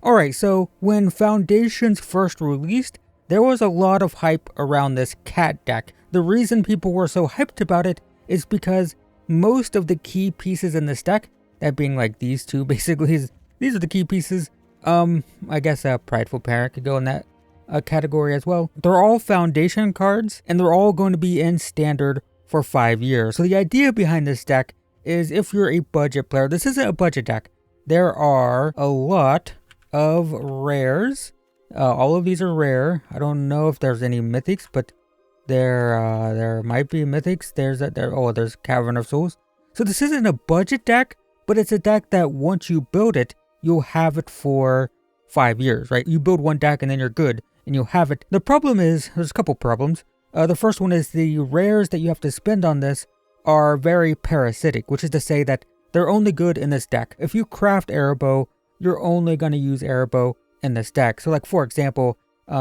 Alright, so when Foundations first released, there was a lot of hype around this cat deck. The reason people were so hyped about it is because most of the key pieces in this deck, that being like these two basically, these are the key pieces. I guess a Prideful Parent could go in that category as well. They're all Foundation cards, and they're all going to be in Standard for 5 years. So the idea behind this deck is if you're a budget player, this isn't a budget deck. There are a lot of rares. All of these are rare. I don't know if there's any mythics, but there might be mythics. There's Cavern of Souls. So this isn't a budget deck, but it's a deck that once you build it, you'll have it for 5 years, right? You build one deck and then you're good, and you'll have it. The problem is, there's a couple problems. The first one is the rares that you have to spend on this are very parasitic, which is to say that they're only good in this deck. If you craft Arrowbow, you're only going to use Arrowbow in this deck. So like, for example,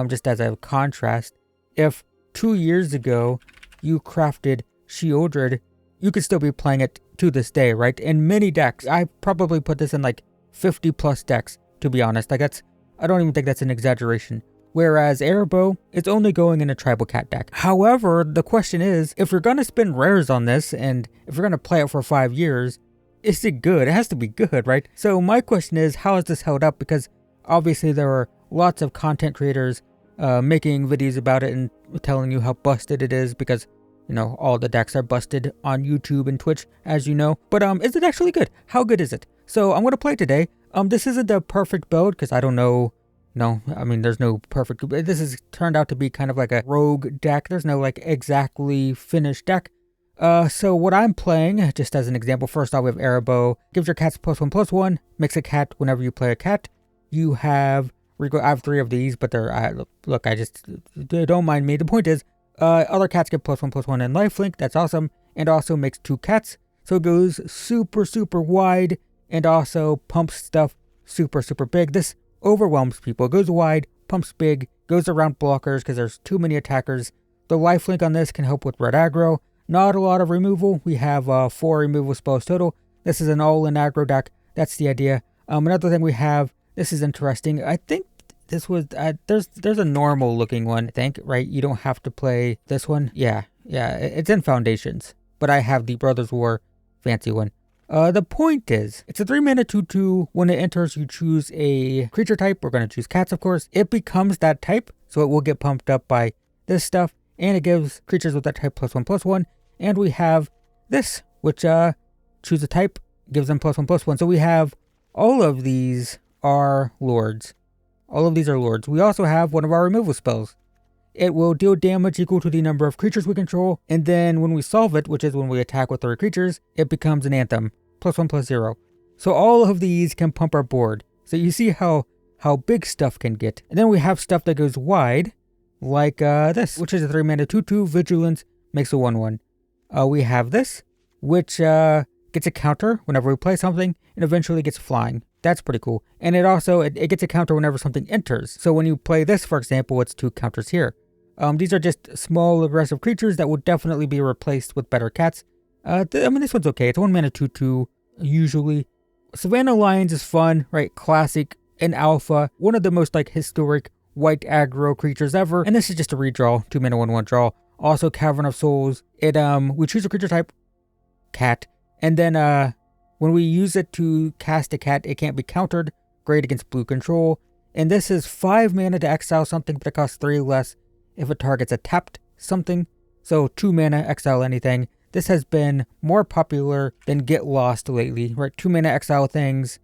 just as a contrast, if 2 years ago you crafted Sheoldred, you could still be playing it to this day, right? In many decks, I probably put this in like 50 plus decks, to be honest. Like I don't even think that's an exaggeration. Whereas Arrowbow, it's only going in a Tribal Cat deck. However, the question is, if you're going to spend rares on this, and if you're going to play it for 5 years, is it good? It has to be good, right? So my question is, how is this held up? Because obviously there are lots of content creators making videos about it and telling you how busted it is because, you know, all the decks are busted on YouTube and Twitch, as you know. But is it actually good? How good is it? So I'm going to play today. This isn't the perfect build because I don't know. No, I mean, there's no perfect. This has turned out to be kind of like a rogue deck. There's no like exactly finished deck. So what I'm playing, just as an example, first off we have Arrowbow. Gives your cats +1/+1. Makes a cat whenever you play a cat. You have, I have 3 of these, but they're, look, I just, don't mind me. The point is, other cats get +1/+1 in lifelink. That's awesome. And also makes 2 cats. So it goes super, super wide and also pumps stuff super, super big. This overwhelms people. It goes wide, pumps big, goes around blockers because there's too many attackers. The lifelink on this can help with red aggro. Not a lot of removal. We have 4 removal spells total. This is an all-in aggro deck. That's the idea. Another thing we have, this is interesting. I think this was, there's a normal looking one, I think, right? You don't have to play this one. Yeah, it's in Foundations. But I have the Brothers War fancy one. The point is, it's a 3-mana 2/2. When it enters, you choose a creature type. We're going to choose cats, of course. It becomes that type, so it will get pumped up by this stuff. And it gives creatures with that type +1/+1. And we have this, which choose a type, gives them +1/+1. So we have all of these are lords. All of these are lords. We also have one of our removal spells. It will deal damage equal to the number of creatures we control. And then when we solve it, which is when we attack with 3 creatures, it becomes an Anthem. +1/+0. So all of these can pump our board. So you see how big stuff can get. And then we have stuff that goes wide, like this, which is a 3-mana 2/2. Vigilance makes a 1/1. We have this, which gets a counter whenever we play something, and eventually gets flying. That's pretty cool. And it also, it gets a counter whenever something enters. So when you play this, for example, it's 2 counters here. These are just small aggressive creatures that will definitely be replaced with better cats. I mean, this one's okay. It's 1-mana 2/2, usually. Savannah Lions is fun, right? Classic and alpha. One of the most like historic white aggro creatures ever. And this is just a redraw, 2-mana 1/1 draw. Also Cavern of Souls. It we choose a creature type, cat, and then when we use it to cast a cat, it can't be countered. Great against blue control. And this is 5 mana to exile something, but it costs 3 less if it targets a tapped something. So 2 mana, exile anything. This has been more popular than Get Lost lately, right? 2 mana exile things,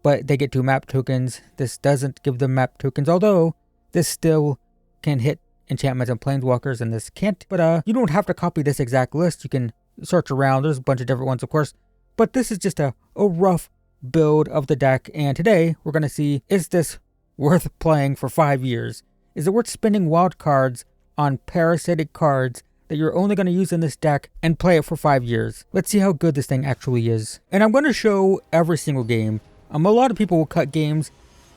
but they get 2 map tokens. This doesn't give them map tokens, although this still can hit enchantments and planeswalkers, and this can't. But you don't have to copy this exact list. You can search around. There's a bunch of different ones, of course. But this is just a rough build of the deck, and today we're going to see, is this worth playing for 5 years? Is it worth spending wild cards on parasitic cards that you're only going to use in this deck and play it for 5 years? Let's see how good this thing actually is. And I'm going to show every single game. A lot of people will cut games.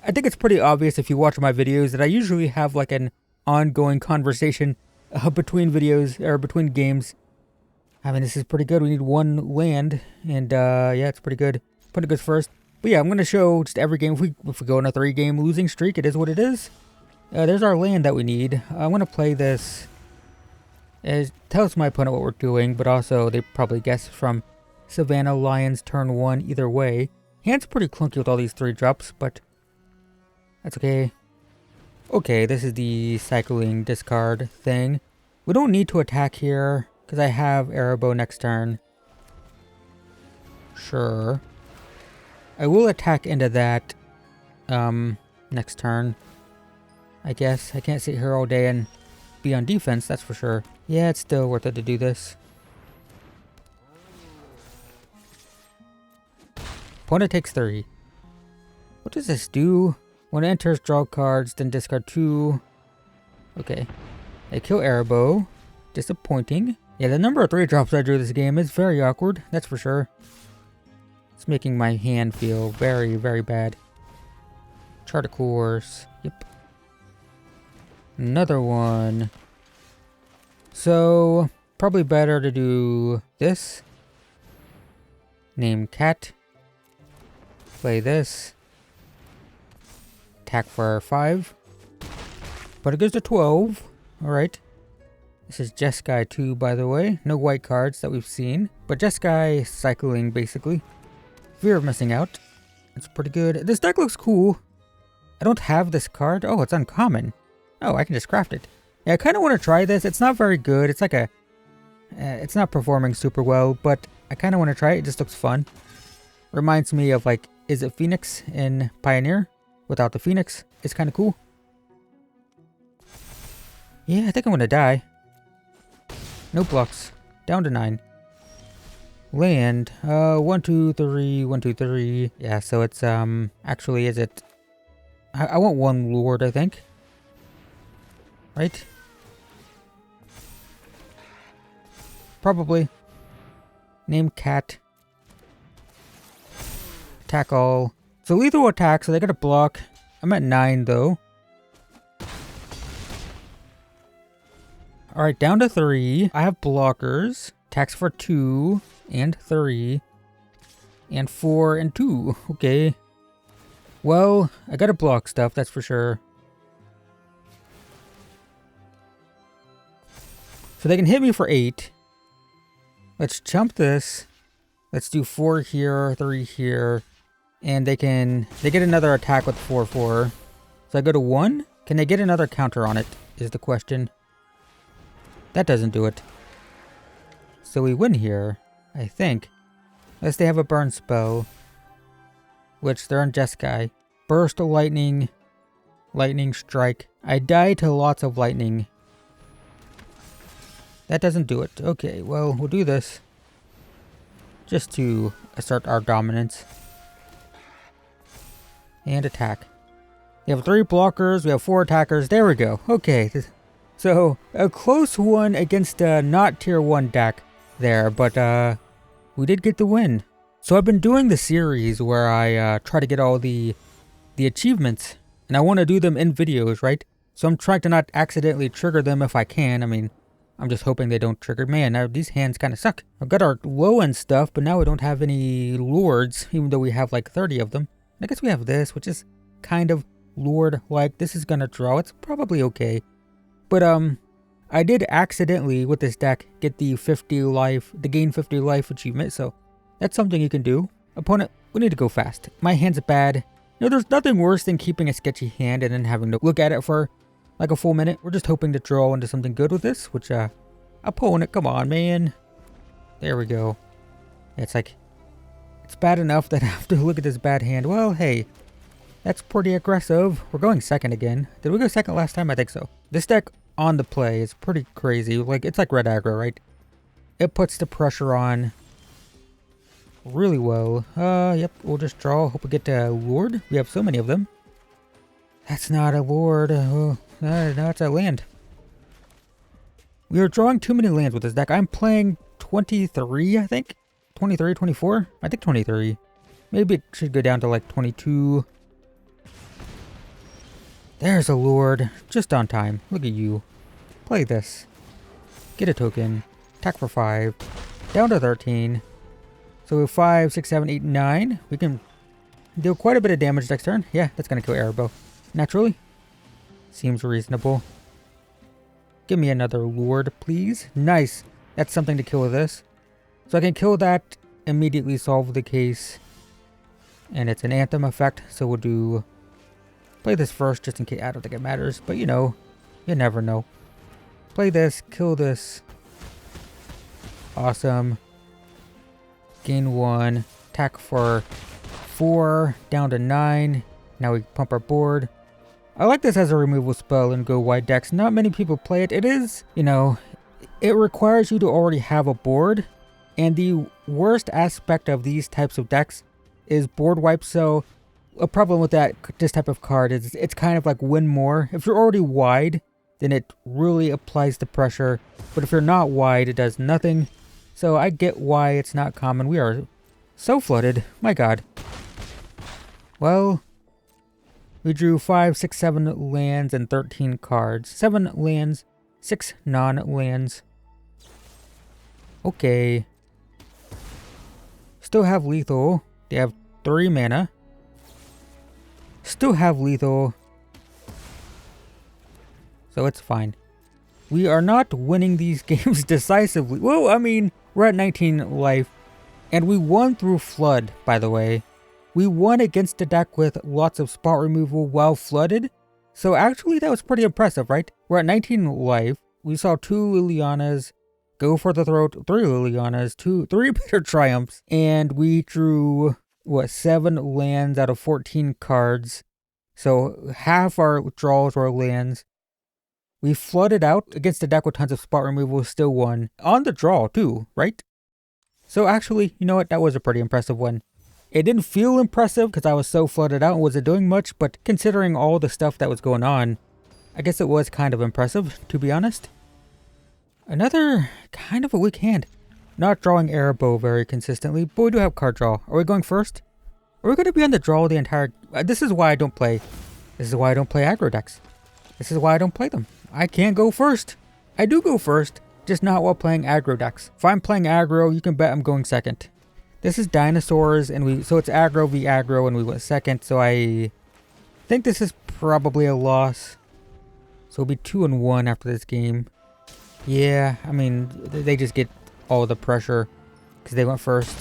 I think it's pretty obvious if you watch my videos that I usually have like an ongoing conversation between videos or between games. I mean, this is pretty good. We need 1 land, and yeah, it's pretty good. Put it good first. But yeah, I'm going to show just every game. If we go on a 3-game losing streak, it is what it is. There's our land that we need. I'm going to play this. It tells my opponent what we're doing, but also they probably guess from Savannah Lions turn 1 either way. Hand's pretty clunky with all these 3 drops, but that's okay. Okay, this is the cycling discard thing. We don't need to attack here, because I have Arrow next turn. Sure. I will attack into that next turn. I guess. I can't sit here all day and be on defense, that's for sure. Yeah, it's still worth it to do this. Opponent takes 3. What does this do? When it enters, draw cards, then discard 2. Okay. They kill Arrow. Disappointing. Yeah, the number of 3 drops I drew this game is very awkward, that's for sure. It's making my hand feel very, very bad. Chart a course. Yep. Another one. So, probably better to do this. Name cat. Play this. Attack for 5. But it goes to 12. Alright. This is Jeskai 2, by the way. No white cards that we've seen. But Jeskai cycling, basically. Fear of missing out. It's pretty good. This deck looks cool. I don't have this card. Oh, it's uncommon. Oh, I can just craft it. Yeah, I kind of want to try this. It's not very good. It's like a... it's not performing super well, but I kind of want to try it. It just looks fun. Reminds me of, like, Izzet Phoenix in Pioneer. Without the Phoenix. It's kind of cool. Yeah, I think I'm going to die. No blocks. Down to 9. Land. 1, 2, 3, 1, 2, 3. Yeah, so it's, actually, is it... I want 1 Lord, I think. Right? Probably. Name cat. Attack all. So lethal attack, so they got a block. I'm at 9, though. Alright, down to 3. I have blockers. Attacks for 2 and 3. And 4 and 2. Okay. Well, I gotta block stuff, that's for sure. So they can hit me for 8. Let's jump this. Let's do 4 here, 3 here. And they get another attack with 4/4. So I go to 1. Can they get another counter on it, is the question. That doesn't do it. So we win here, I think. Unless they have a burn spell. Which they're on Jeskai. Burst of lightning. Lightning strike. I die to lots of lightning. That doesn't do it. Okay, well, we'll do this. Just to assert our dominance. And attack. We have 3 blockers, we have 4 attackers. There we go. Okay. So, a close one against a not tier 1 deck there, but we did get the win. So I've been doing the series where I try to get all the achievements, and I want to do them in videos, right? So I'm trying to not accidentally trigger them if I can. I mean, I'm just hoping they don't trigger. Man, now these hands kind of suck. I've got our low-end stuff, but now we don't have any lords, even though we have like 30 of them. I guess we have this, which is kind of lord-like. This is gonna draw. It's probably okay. But, I did accidentally, with this deck, get the 50 life, the gain 50 life achievement, so that's something you can do. Opponent, we need to go fast. My hand's bad. You know, there's nothing worse than keeping a sketchy hand and then having to look at it for like a full minute. We're just hoping to draw into something good with this, which, opponent, come on, man. There we go. It's like, it's bad enough that I have to look at this bad hand. Well, hey, that's pretty aggressive. We're going second again. Did we go second last time? I think so. This deck on the play is pretty crazy. Like, it's like red aggro, right? It puts the pressure on really well. Yep, we'll just draw. Hope we get a Lord. We have so many of them. That's not a Lord. No, it's a land. We are drawing too many lands with this deck. I'm playing 23, I think. 23, 24? I think 23. Maybe it should go down to like 22. There's a Lord. Just on time. Look at you. Play this. Get a token. Attack for 5. Down to 13. So we have 5, 6, 7, 8, 9. We can Deal quite a bit of damage next turn. Yeah, that's gonna kill Arrow. Naturally. Seems reasonable. Give me another Lord, please. Nice. That's something to kill with this. So I can kill that, immediately solve the case. And it's an Anthem effect, so we'll do... Play this first, just in case. I don't think it matters, but you know. You never know. Play this, kill this. Awesome. Gain 1. Attack for 4. Down to 9. Now we pump our board. I like this as a removal spell in Go Wide decks. Not many people play it. It is, you know, it requires you to already have a board. And the worst aspect of these types of decks is board wipe. So a problem with this type of card is it's kind of like win more. If you're already wide, then it really applies the pressure. But if you're not wide, it does nothing. So I get why it's not common. We are so flooded. My god. Well, we drew 5, 6, 7 lands and 13 cards. 7 lands, 6 non-lands. Okay. Still have lethal. They have 3 mana. Still have lethal. So it's fine. We are not winning these games decisively. Well, I mean, we're at 19 life. And we won through Flood, by the way. We won against a deck with lots of spot removal while flooded. So actually that was pretty impressive, right? We're at 19 life. We saw 2 Lilianas go for the throat, 3 Lilianas, 3 Bitter Triumphs. And we drew, what, 7 lands out of 14 cards. So half our draws were lands. We flooded out against a deck with tons of spot removal, still won. On the draw too, right? So actually, you know what? That was a pretty impressive one. It didn't feel impressive because I was so flooded out and wasn't doing much, but considering all the stuff that was going on, I guess it was kind of impressive, to be honest. Another kind of a weak hand. Not drawing Arrow very consistently, but we do have card draw. Are we going first? Are we going to be on the draw the entire... This is why I don't play. This is why I don't play aggro decks. This is why I don't play them. I can't go first. I do go first, just not while playing aggro decks. If I'm playing aggro, you can bet I'm going second. This is Dinosaurs, and so it's aggro v aggro, and we went second, so I think this is probably a loss. So it'll be 2-1 after this game. Yeah, I mean, they just get all the pressure because they went first.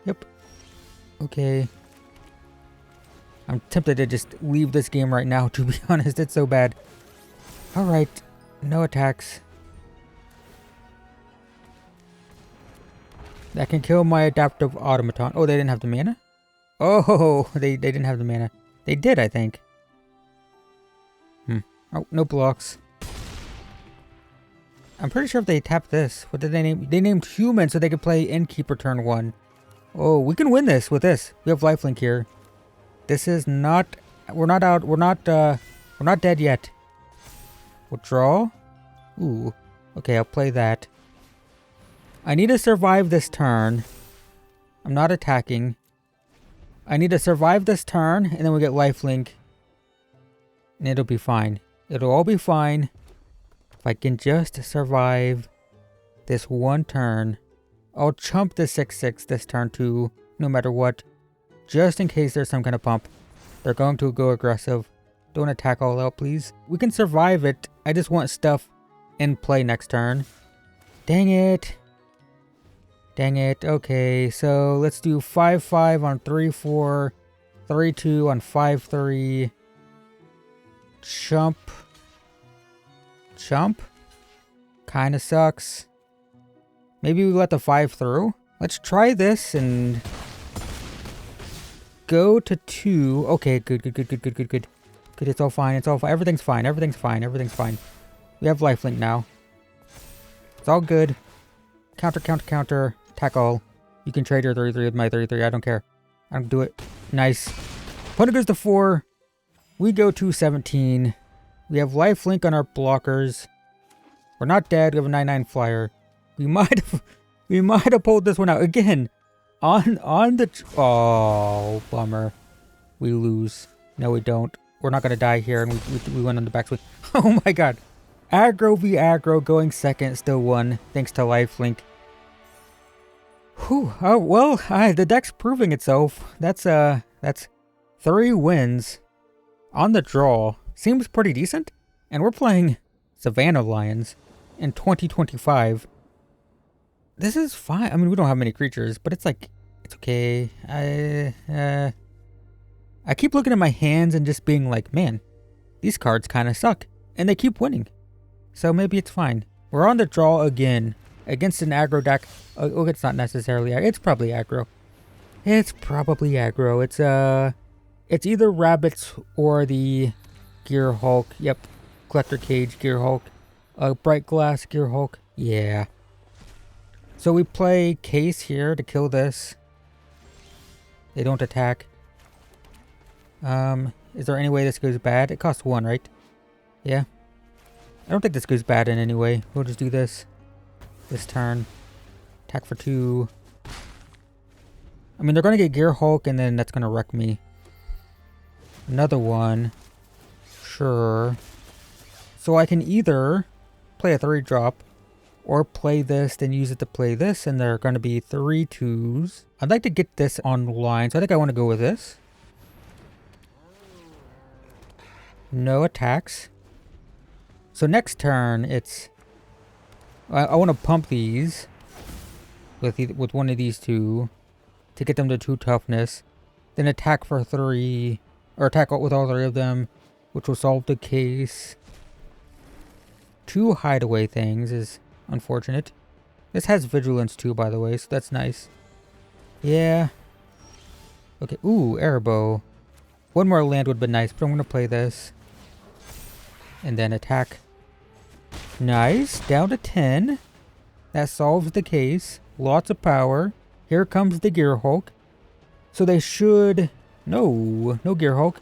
Yep. Okay. I'm tempted to just leave this game right now, to be honest. It's so bad. Alright. No attacks. That can kill my adaptive automaton. Oh, they didn't have the mana? Oh, they didn't have the mana. They did, I think. Oh, no blocks. I'm pretty sure if they tapped this, what did they name? They named human so they could play Innkeeper turn 1. Oh, we can win this with this. We have lifelink here. This is not... We're not out. We're not dead yet. We'll draw. Ooh. Okay, I'll play that. I need to survive this turn. I'm not attacking. I need to survive this turn, and then we get lifelink. And it'll be fine. It'll all be fine. If I can just survive this one turn. I'll chump the 6/6 this turn too, no matter what. Just in case there's some kind of pump. They're going to go aggressive. Don't attack all out, please. We can survive it. I just want stuff in play next turn. Dang it. Dang it. Okay, so let's do 5/5 on 3/4. 3/2 on 5/3. Chump. Chump? Kinda sucks. Maybe we let the 5 through. Let's try this and... Go to 2. Okay, good. Good, it's all fine. It's all fine. Everything's fine. Everything's fine. We have lifelink now. It's all good. Counter. Attack all. You can trade your 3/3 with my 3/3. I don't care. I don't do it. Nice. Opponent goes to 4. We go to 17. We have lifelink on our blockers. We're not dead. We have a 9/9 flyer. We might have pulled this one out again. On the... Oh, bummer. We lose. No, we don't. We're not going to die here, and we went on the backswing. Oh my god. Aggro v aggro going second, still won, thanks to lifelink. Whew. Oh, well, the deck's proving itself. That's That's 3 wins on the draw. Seems pretty decent. And we're playing Savannah Lions in 2025. This is fine. I mean, we don't have many creatures, but it's like, it's okay. I keep looking at my hands and just being like, man, these cards kind of suck. And they keep winning. So maybe it's fine. We're on the draw again against an aggro deck. Oh, it's not necessarily, it's probably aggro. It's probably aggro. It's either rabbits or the Gear Hulk. Yep. Collector Cage, Gear Hulk. Bright Glass, Gear Hulk. Yeah. So we play Case here to kill this. They don't attack. Is there any way this goes bad? It costs 1, right? Yeah. I don't think this goes bad in any way. We'll just do this. This turn. Attack for 2. I mean, they're going to get Gear Hulk and then that's going to wreck me. Another one. Sure. So I can either play a 3-drop or play this, then use it to play this, and they're going to be 3 2s. I'd like to get this online, so I think I want to go with this. No attacks. So next turn, it's... I want to pump these with one of these 2 to get them to 2 toughness. Then attack for 3, or attack with all 3 of them, which will solve the case. 2 hideaway things is unfortunate. This has vigilance too, by the way, so that's nice. Yeah. Okay, ooh, Arrow. 1 more land would have been nice, but I'm going to play this. And then attack. Nice, down to 10. That solves the case. Lots of power. Here comes the Gear Hulk. So they should... No Gear Hulk.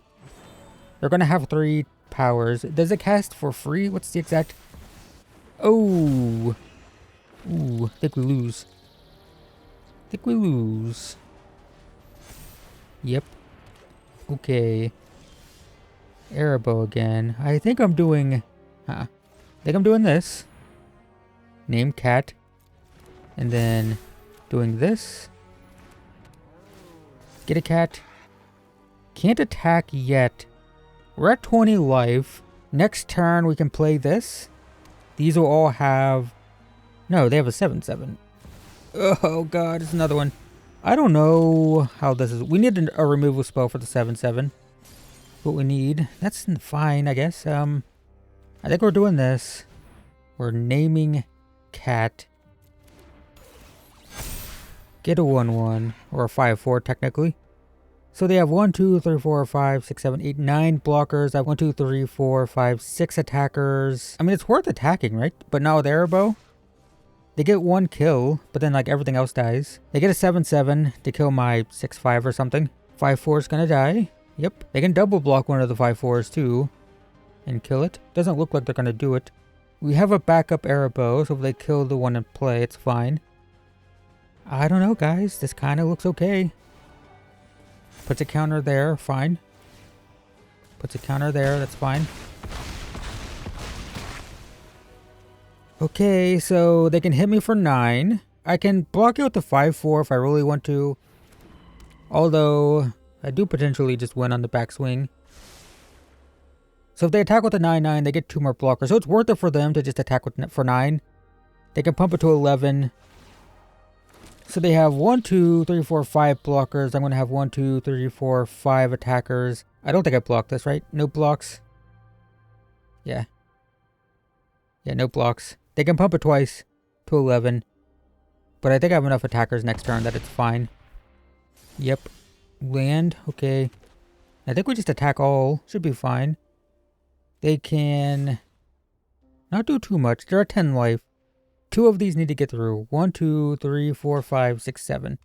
They're going to have 3 powers. Does it cast for free? What's the exact... Oh. Ooh, I think we lose. Yep. Okay. Arrow again. I think I'm doing... I think I'm doing this. Name cat. And then doing this. Get a cat. Can't attack yet. We're at 20 life. Next turn we can play this. These will all have... No, they have a 7/7. Oh god, it's another one. I don't know how this is. We need a removal spell for the 7/7. What we need. That's fine, I guess. I think we're doing this. We're naming cat. Get a 1/1 or a 5/4 technically. So they have 1, 2, 3, 4, 5, 6, 7, 8, 9 blockers. I have 1, 2, 3, 4, 5, 6 attackers. I mean, it's worth attacking, right? But not with Arrow. They get 1 kill, but then like everything else dies. They get a 7/7 to kill my 6/5 or something. 5/4 is gonna die. Yep. They can double block one of the 5/4s too and kill it. Doesn't look like they're gonna do it. We have a backup Arrow, so if they kill the one in play, it's fine. I don't know, guys. This kind of looks okay. Puts a counter there, fine. Puts a counter there, that's fine. Okay, so they can hit me for 9. I can block it with the 5/4 if I really want to. Although, I do potentially just win on the backswing. So if they attack with the 9/9, they get 2 more blockers. So it's worth it for them to just attack with for 9. They can pump it to 11. So they have 1, 2, 3, 4, 5 blockers. I'm going to have 1, 2, 3, 4, 5 attackers. I don't think I blocked this, right? No blocks. Yeah. Yeah, no blocks. They can pump it twice to 11. But I think I have enough attackers next turn that it's fine. Yep. Land. Okay. I think we just attack all. Should be fine. They can not do too much. They're at 10 life. 2 of these need to get through. 1, 2, 3, 4, 5, 6, 7.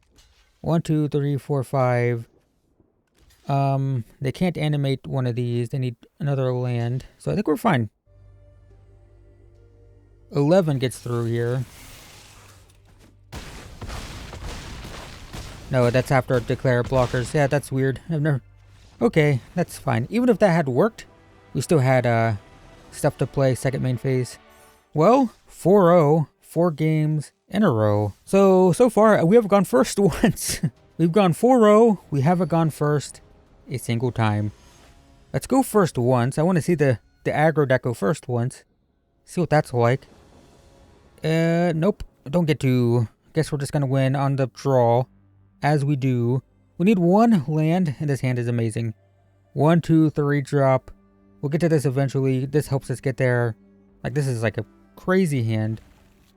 1, 2, 3, 4, 5. They can't animate one of these. They need another land. So I think we're fine. 11 gets through here. No, that's after declare blockers. Yeah, that's weird. I've never... Okay, that's fine. Even if that had worked, we still had stuff to play second main phase. Well, 4-0, 4 games in a row. So far, we have gone first once. We've gone 4-0. We haven't gone first a single time. Let's go first once. I want to see the aggro deck go first once. See what that's like. Nope. Don't get to. Guess we're just going to win on the draw. As we do. We need one land, and this hand is amazing. 1, 2, 3 drop. We'll get to this eventually. This helps us get there. Like, this is like a crazy hand.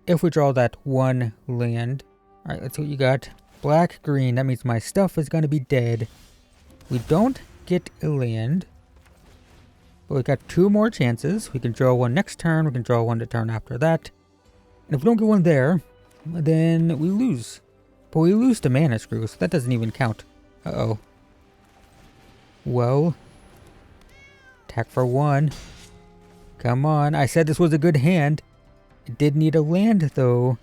If we draw that one land. Alright, let's see what you got. Black, green. That means my stuff is going to be dead. We don't get a land. But we got 2 more chances. We can draw one next turn. We can draw one the turn after that. And if we don't get one there, then we lose. But we lose to Mana Screw, so that doesn't even count. Uh-oh. Well. Attack for 1. Come on. I said this was a good hand. It did need a land, though.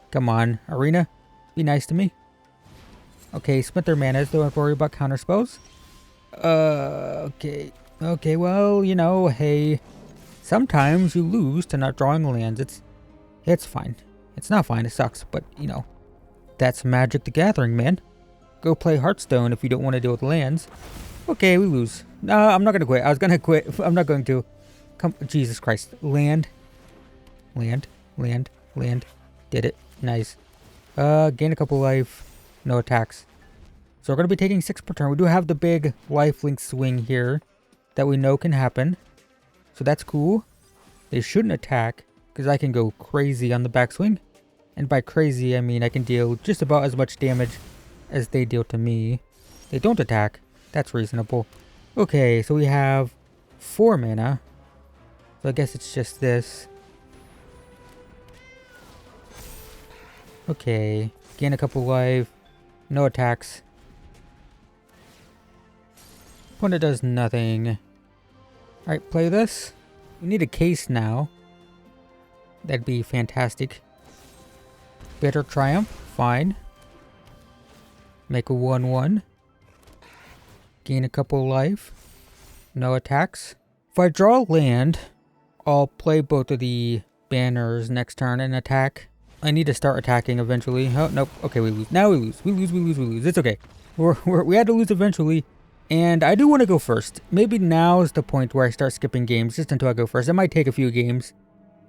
Come on. Arena, be nice to me. Okay, spent their manas. Don't have to worry about counter spells. Okay. Okay, well, you know, hey. Sometimes you lose to not drawing lands. It's fine. It's not fine. It sucks, but, you know. That's Magic the Gathering, man. Go play Hearthstone if you don't want to deal with lands. Okay, we lose. No, I'm not going to quit. I was going to quit. I'm not going to. Come, Jesus Christ. Land. Land. Land. Land. Did it. Nice. Gain a couple life. No attacks. So we're going to be taking 6 per turn. We do have the big lifelink swing here that we know can happen. So that's cool. They shouldn't attack because I can go crazy on the backswing. And by crazy, I mean I can deal just about as much damage as they deal to me. They don't attack. That's reasonable. Okay, so we have 4 mana. So I guess it's just this. Okay. Gain a couple life. No attacks. Opponent does nothing. Alright, play this. We need a case now. That'd be fantastic. Bitter Triumph. Fine. Make a 1-1. Gain a couple life. No attacks. If I draw land, I'll play both of the banners next turn and attack. I need to start attacking eventually. Oh, nope. Okay, we lose. Now we lose. We lose. It's okay. We had to lose eventually. And I do want to go first. Maybe now is the point where I start skipping games just until I go first. It might take a few games,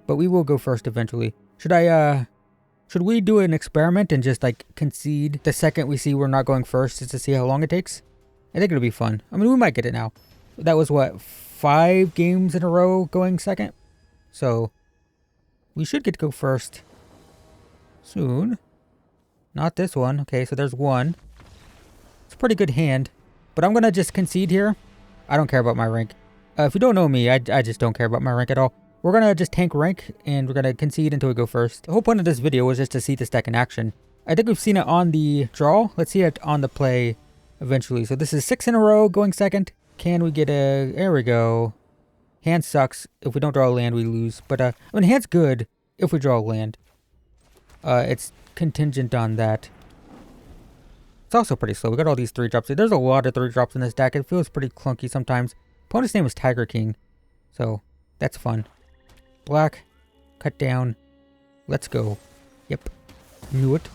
but we will go first eventually. Should we do an experiment and just like concede the second we see we're not going first just to see how long it takes? I think it'll be fun. I mean, we might get it now. That was what, 5 games in a row going second? So we should get to go first soon. Not this one. Okay, so there's one. It's a pretty good hand. But I'm going to just concede here. I don't care about my rank. If you don't know me, I just don't care about my rank at all. We're going to just tank rank, and we're going to concede until we go first. The whole point of this video was just to see this deck in action. I think we've seen it on the draw. Let's see it on the play eventually. So this is 6 in a row going second. Can we get a... There we go. Hand sucks. If we don't draw a land, we lose. But, I mean, hand's good if we draw a land. It's contingent on that. It's also pretty slow. We got all these 3-drops. There's a lot of 3-drops in this deck. It feels pretty clunky sometimes. Opponent's name is Tiger King. So, that's fun. Black. Cut down. Let's go. Yep. Knew it.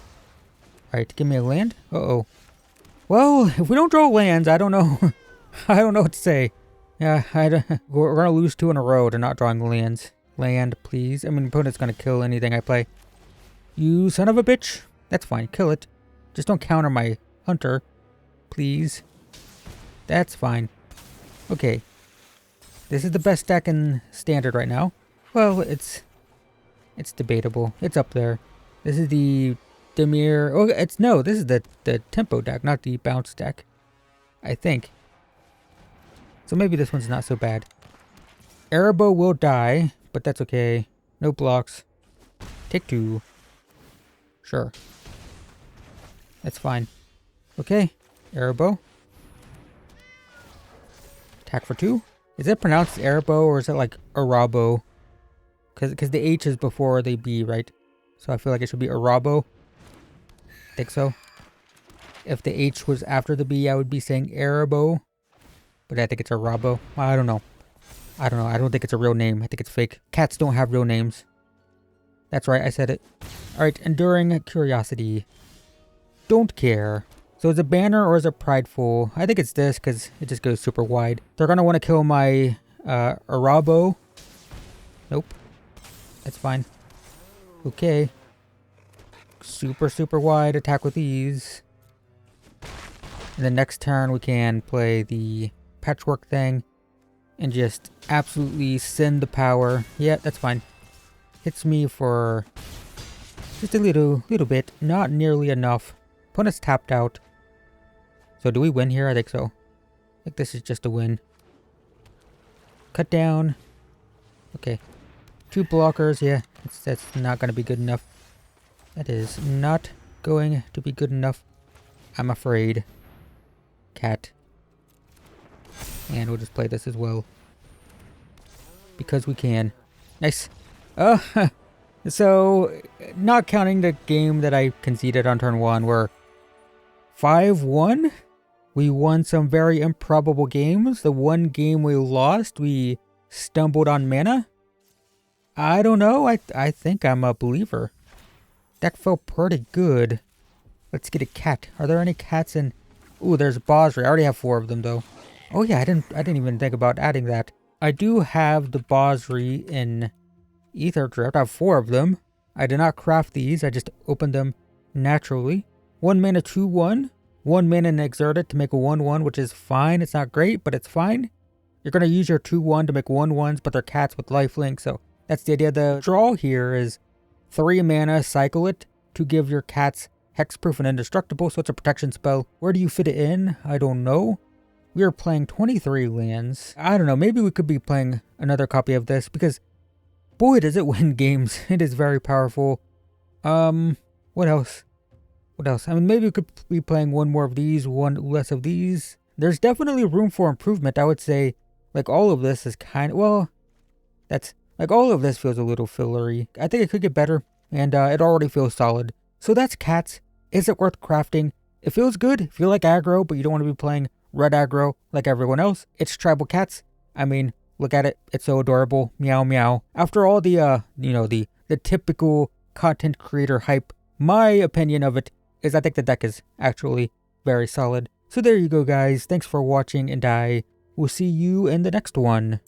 Alright, give me a land. Uh-oh. Well, if we don't draw lands, I don't know. I don't know what to say. Yeah, we're going to lose 2 in a row to not drawing lands. Land, please. I mean, opponent's going to kill anything I play. You son of a bitch. That's fine. Kill it. Just don't counter my hunter. Please. That's fine. Okay. This is the best deck in standard right now. Well, it's debatable. It's up there. This is the Dimir. Oh, this is the tempo deck, not the bounce deck. I think. So maybe this one's not so bad. Erebo will die, but that's okay. No blocks. Take 2. Sure. That's fine. Okay. Erebo. Attack for 2. Is it pronounced Erebo or is it like Arabo? Because the H is before the B, right? So I feel like it should be Arabo. Think so. If the H was after the B, I would be saying Erebo. But I think it's Arabo. I don't know. I don't think it's a real name. I think it's fake. Cats don't have real names. That's right. I said it. Alright. Enduring Curiosity. don't care. So is it banner or is it prideful? I think it's this because it just goes super wide. They're going to want to kill my Arabo. Nope. That's fine. Okay. Super, super wide. Attack with ease. And then next turn we can play the patchwork thing. And just absolutely send the power. Yeah, that's fine. Hits me for just a little bit. Not nearly enough. Opponent's tapped out. So do we win here? I think so. I think this is just a win. Cut down. Okay. 2 blockers. Yeah, that's not going to be good enough. That is not going to be good enough. I'm afraid. Cat. And we'll just play this as well. Because we can. Nice. So, not counting the game that I conceded on turn 1, we're 5-1. We won some very improbable games. The one game we lost, we stumbled on mana. I don't know. I think I'm a believer. Deck felt pretty good. Let's get a cat. Are there any cats in... Ooh, there's Bosri. I already have 4 of them, though. Oh, yeah, I didn't even think about adding that. I do have the Bosri in Ether Drift. I have 4 of them. I did not craft these. I just opened them naturally. 1 mana 2/1. 1 mana and exert it to make a 1/1, which is fine. It's not great, but it's fine. You're going to use your 2/1 to make 1/1s, but they're cats with lifelink, so that's the idea. The draw here is 3 mana, cycle it to give your cats hexproof and indestructible, so it's a protection spell. Where do you fit it in? I don't know. We are playing 23 lands. I don't know, maybe we could be playing another copy of this, because boy does it win games. It is very powerful. What else? What else? I mean, maybe we could be playing 1 more of these, 1 less of these. There's definitely room for improvement. I would say, like, all of this is kind of, well, that's, like, all of this feels a little fillery. I think it could get better, and it already feels solid. So that's cats. Is it worth crafting? It feels good if you like aggro, but you don't want to be playing red aggro like everyone else. It's tribal cats. I mean, look at it. It's so adorable. Meow, meow. After all the, the typical content creator hype, my opinion of it is I think the deck is actually very solid. So there you go, guys. Thanks for watching, and I will see you in the next one.